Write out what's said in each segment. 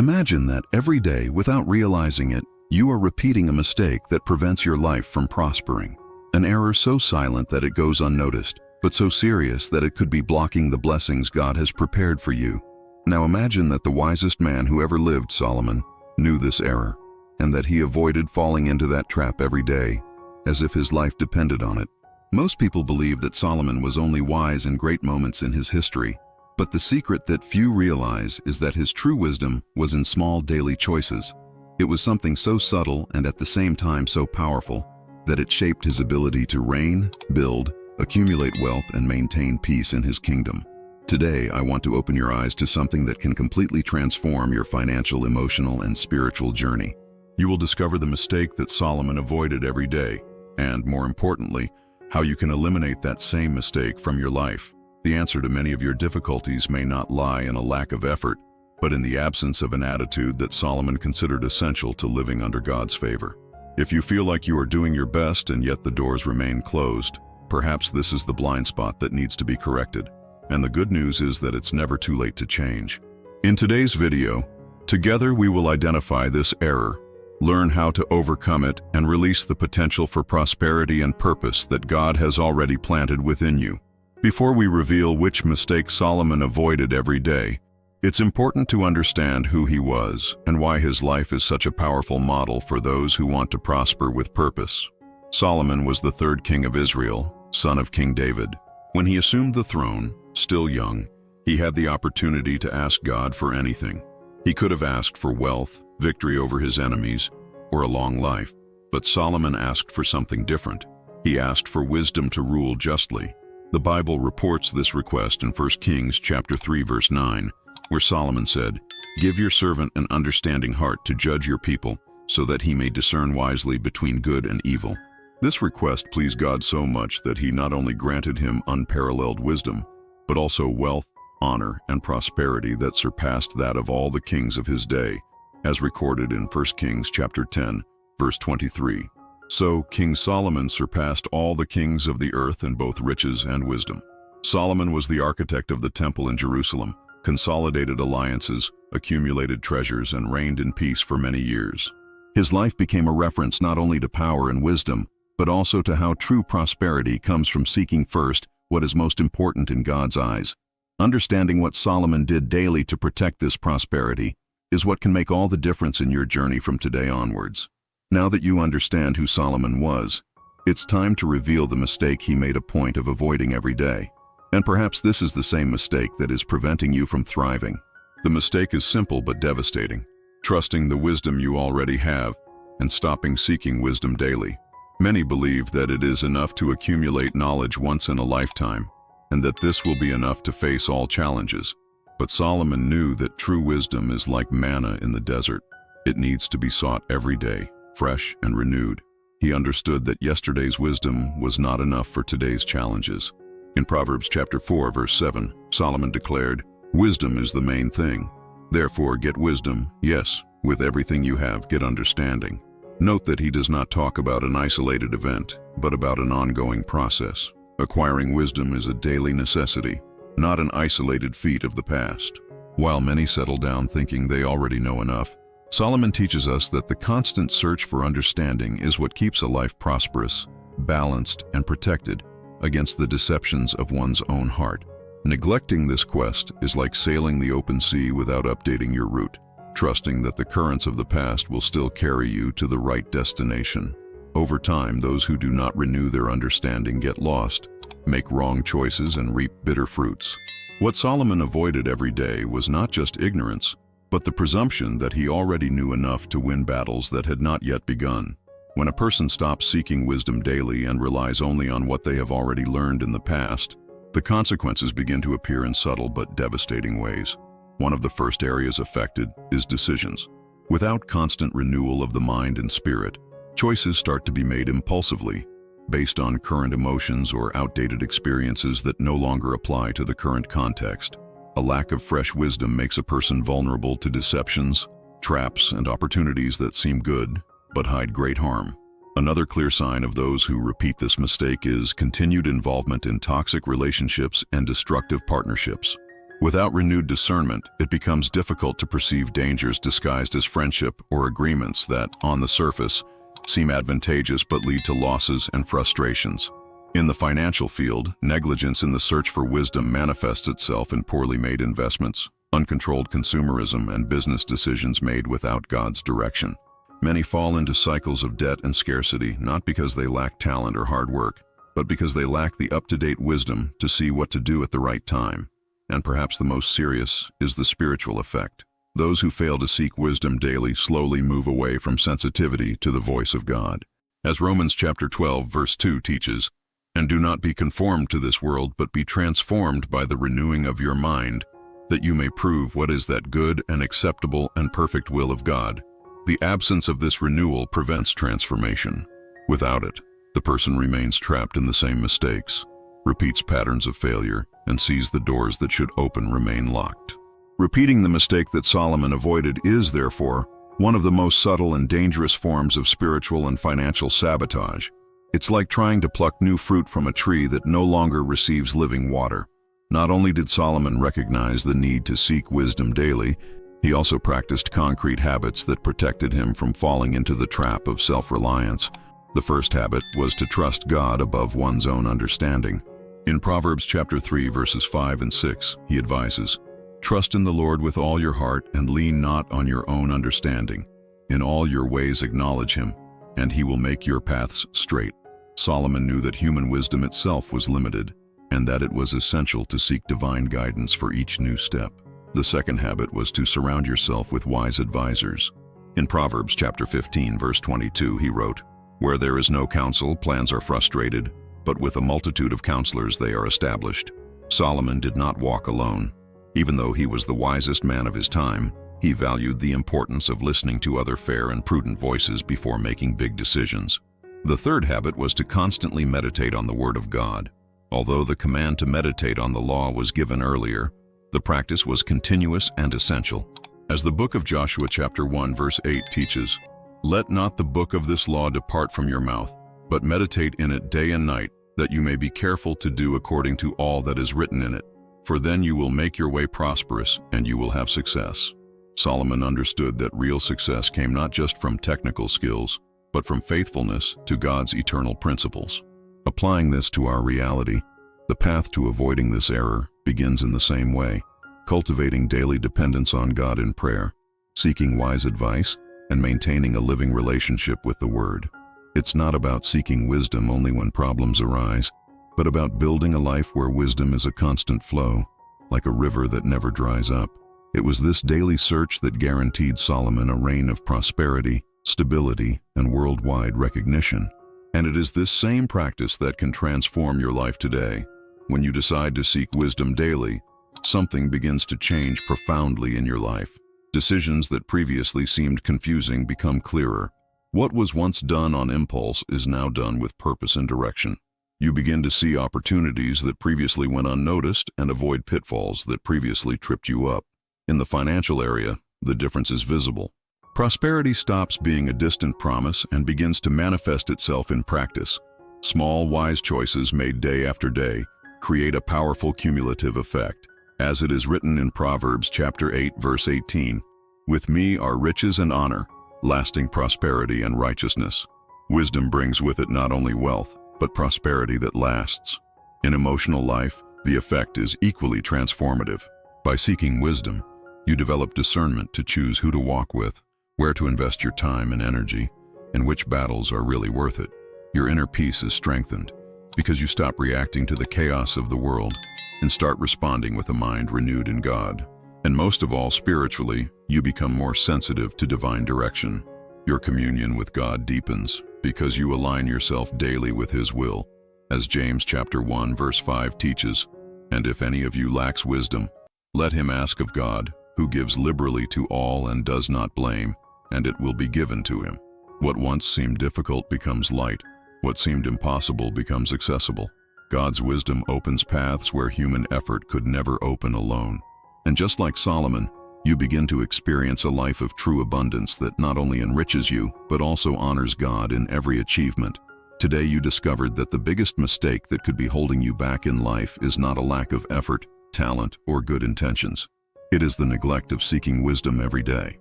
Imagine that every day, without realizing it, you are repeating a mistake that prevents your life from prospering. An error so silent that it goes unnoticed, but so serious that it could be blocking the blessings God has prepared for you. Now imagine that the wisest man who ever lived, Solomon, knew this error, and that he avoided falling into that trap every day, as if his life depended on it. Most people believe that Solomon was only wise in great moments in his history, but the secret that few realize is that his true wisdom was in small daily choices. It was something so subtle and at the same time so powerful that it shaped his ability to reign, build, accumulate wealth, and maintain peace in his kingdom. Today, I want to open your eyes to something that can completely transform your financial, emotional, and spiritual journey. You will discover the mistake that Solomon avoided every day, and more importantly, how you can eliminate that same mistake from your life. The answer to many of your difficulties may not lie in a lack of effort, but in the absence of an attitude that Solomon considered essential to living under God's favor. If you feel like you are doing your best and yet the doors remain closed, perhaps this is the blind spot that needs to be corrected. And the good news is that it's never too late to change. In today's video, together we will identify this error, learn how to overcome it, and release the potential for prosperity and purpose that God has already planted within you. Before we reveal which mistake Solomon avoided every day, it's important to understand who he was and why his life is such a powerful model for those who want to prosper with purpose. Solomon was the third king of Israel, son of King David. When he assumed the throne, still young, he had the opportunity to ask God for anything. He could have asked for wealth, victory over his enemies, or a long life. But Solomon asked for something different. He asked for wisdom to rule justly. The Bible reports this request in 1 Kings chapter 3 verse 9, where Solomon said, "Give your servant an understanding heart to judge your people, so that he may discern wisely between good and evil." This request pleased God so much that he not only granted him unparalleled wisdom, but also wealth, honor, and prosperity that surpassed that of all the kings of his day, as recorded in 1 Kings chapter 10, verse 23. So King Solomon surpassed all the kings of the earth in both riches and wisdom. Solomon was the architect of the temple in Jerusalem, consolidated alliances, accumulated treasures, and reigned in peace for many years. His life became a reference not only to power and wisdom, but also to how true prosperity comes from seeking first what is most important in God's eyes. Understanding what Solomon did daily to protect this prosperity is what can make all the difference in your journey from today onwards. Now that you understand who Solomon was, it's time to reveal the mistake he made a point of avoiding every day. And perhaps this is the same mistake that is preventing you from thriving. The mistake is simple but devastating: trusting the wisdom you already have and stopping seeking wisdom daily. Many believe that it is enough to accumulate knowledge once in a lifetime, and that this will be enough to face all challenges. But Solomon knew that true wisdom is like manna in the desert. It needs to be sought every day, fresh and renewed. He understood that yesterday's wisdom was not enough for today's challenges. In Proverbs chapter 4, verse 7, Solomon declared, "Wisdom is the main thing. Therefore get wisdom, yes, with everything you have, get understanding." Note that he does not talk about an isolated event, but about an ongoing process. Acquiring wisdom is a daily necessity, not an isolated feat of the past. While many settle down thinking they already know enough, Solomon teaches us that the constant search for understanding is what keeps a life prosperous, balanced, and protected against the deceptions of one's own heart. Neglecting this quest is like sailing the open sea without updating your route, trusting that the currents of the past will still carry you to the right destination. Over time, those who do not renew their understanding get lost, make wrong choices, and reap bitter fruits. What Solomon avoided every day was not just ignorance, but the presumption that he already knew enough to win battles that had not yet begun. When a person stops seeking wisdom daily and relies only on what they have already learned in the past, the consequences begin to appear in subtle but devastating ways. One of the first areas affected is decisions. Without constant renewal of the mind and spirit, choices start to be made impulsively, based on current emotions or outdated experiences that no longer apply to the current context. A lack of fresh wisdom makes a person vulnerable to deceptions, traps, and opportunities that seem good, but hide great harm. Another clear sign of those who repeat this mistake is continued involvement in toxic relationships and destructive partnerships. Without renewed discernment, it becomes difficult to perceive dangers disguised as friendship or agreements that, on the surface, seem advantageous but lead to losses and frustrations. In the financial field, negligence in the search for wisdom manifests itself in poorly made investments, uncontrolled consumerism, and business decisions made without God's direction. Many fall into cycles of debt and scarcity not because they lack talent or hard work, but because they lack the up-to-date wisdom to see what to do at the right time. And perhaps the most serious is the spiritual effect. Those who fail to seek wisdom daily slowly move away from sensitivity to the voice of God. As Romans chapter 12 verse 2 teaches, "And do not be conformed to this world, but be transformed by the renewing of your mind, that you may prove what is that good and acceptable and perfect will of God." The absence of this renewal prevents transformation. Without it, the person remains trapped in the same mistakes, repeats patterns of failure, and sees the doors that should open remain locked. Repeating the mistake that Solomon avoided is, therefore, one of the most subtle and dangerous forms of spiritual and financial sabotage. It's like trying to pluck new fruit from a tree that no longer receives living water. Not only did Solomon recognize the need to seek wisdom daily, he also practiced concrete habits that protected him from falling into the trap of self-reliance. The first habit was to trust God above one's own understanding. In Proverbs chapter 3 verses 5 and 6, he advises, "Trust in the Lord with all your heart and lean not on your own understanding. In all your ways acknowledge him, and he will make your paths straight." Solomon knew that human wisdom itself was limited, and that it was essential to seek divine guidance for each new step. The second habit was to surround yourself with wise advisors. In Proverbs chapter 15 verse 22, he wrote, "Where there is no counsel, plans are frustrated, but with a multitude of counselors they are established." Solomon did not walk alone. Even though he was the wisest man of his time, he valued the importance of listening to other fair and prudent voices before making big decisions. The third habit was to constantly meditate on the Word of God. Although the command to meditate on the law was given earlier, the practice was continuous and essential. As the book of Joshua chapter 1 verse 8 teaches, "Let not the book of this law depart from your mouth, but meditate in it day and night, that you may be careful to do according to all that is written in it. For then you will make your way prosperous, and you will have success." Solomon understood that real success came not just from technical skills, but from faithfulness to God's eternal principles. Applying this to our reality, the path to avoiding this error begins in the same way, cultivating daily dependence on God in prayer, seeking wise advice, and maintaining a living relationship with the Word. It's not about seeking wisdom only when problems arise, but about building a life where wisdom is a constant flow, like a river that never dries up. It was this daily search that guaranteed Solomon a reign of prosperity, stability, and worldwide recognition. And it is this same practice that can transform your life today. When you decide to seek wisdom daily, something begins to change profoundly in your life. Decisions that previously seemed confusing become clearer. What was once done on impulse is now done with purpose and direction. You begin to see opportunities that previously went unnoticed and avoid pitfalls that previously tripped you up. In the financial area, the difference is visible. Prosperity stops being a distant promise and begins to manifest itself in practice. Small, wise choices made day after day create a powerful cumulative effect. As it is written in Proverbs chapter 8, verse 18, "With me are riches and honor, lasting prosperity and righteousness." Wisdom brings with it not only wealth, but prosperity that lasts. In emotional life, the effect is equally transformative. By seeking wisdom, you develop discernment to choose who to walk with, where to invest your time and energy, and which battles are really worth it. Your inner peace is strengthened because you stop reacting to the chaos of the world and start responding with a mind renewed in God. And most of all, spiritually, you become more sensitive to divine direction. Your communion with God deepens because you align yourself daily with His will. As James chapter 1 verse 5 teaches, "And if any of you lacks wisdom, let him ask of God, who gives liberally to all and does not blame, and it will be given to him." What once seemed difficult becomes light. What seemed impossible becomes accessible. God's wisdom opens paths where human effort could never open alone. And just like Solomon, you begin to experience a life of true abundance that not only enriches you, but also honors God in every achievement. Today you discovered that the biggest mistake that could be holding you back in life is not a lack of effort, talent, or good intentions. It is the neglect of seeking wisdom every day.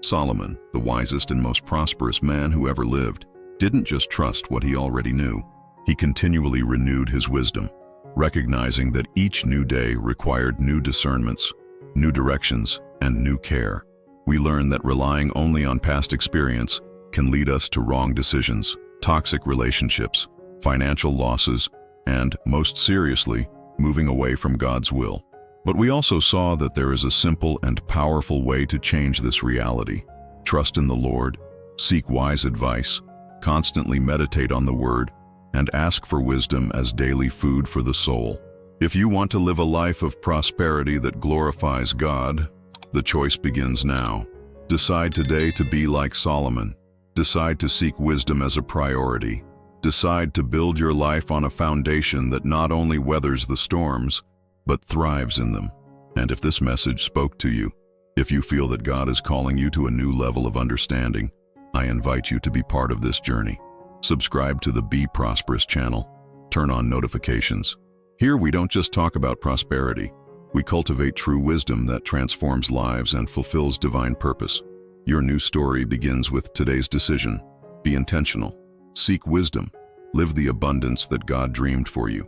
Solomon, the wisest and most prosperous man who ever lived, didn't just trust what he already knew. He continually renewed his wisdom, recognizing that each new day required new discernments, new directions, and new care. We learn that relying only on past experience can lead us to wrong decisions, toxic relationships, financial losses, and, most seriously, moving away from God's will. But we also saw that there is a simple and powerful way to change this reality. Trust in the Lord, seek wise advice, constantly meditate on the Word, and ask for wisdom as daily food for the soul. If you want to live a life of prosperity that glorifies God, the choice begins now. Decide today to be like Solomon. Decide to seek wisdom as a priority. Decide to build your life on a foundation that not only weathers the storms, but thrives in them. And if this message spoke to you, if you feel that God is calling you to a new level of understanding, I invite you to be part of this journey. Subscribe to the Be Prosperous channel. Turn on notifications. Here we don't just talk about prosperity. We cultivate true wisdom that transforms lives and fulfills divine purpose. Your new story begins with today's decision. Be intentional. Seek wisdom. Live the abundance that God dreamed for you.